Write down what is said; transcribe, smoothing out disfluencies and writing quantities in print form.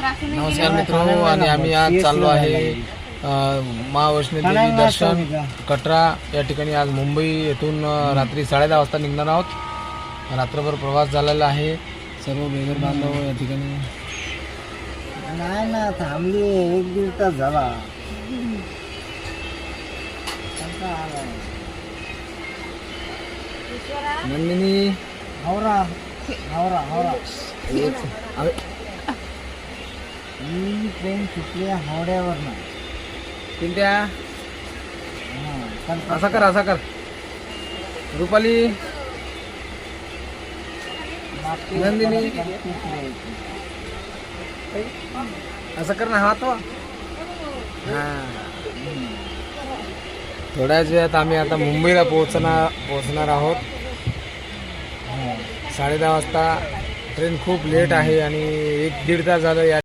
नमस्कार मित्रांनो, आणि आम्ही आज चाललो आहे महावैष्णो देवी दर्शन कटरा या ठिकाणी। आज मुंबई येथून रात्री 10:30 वाजता निघणार आहोत। रात्रभर प्रवास झालेला आहे। सर्व बेघर बांधव या ठिकाणी नाही ना, थांबली 1-1.5 तास झाला। नंदिनी हावरा हावरा हावरा ही ट्रेन सुटली हावड्यावरनं। पिंट्या असा कर रुपाली नंदिनी असं कर ना, हात वा। थोड्याच वेळात आम्ही आता मुंबईला पोहोचणार आहोत। 10:30 वाजता ट्रेन खूप लेट आहे आणि 1-1.5 तास झालं या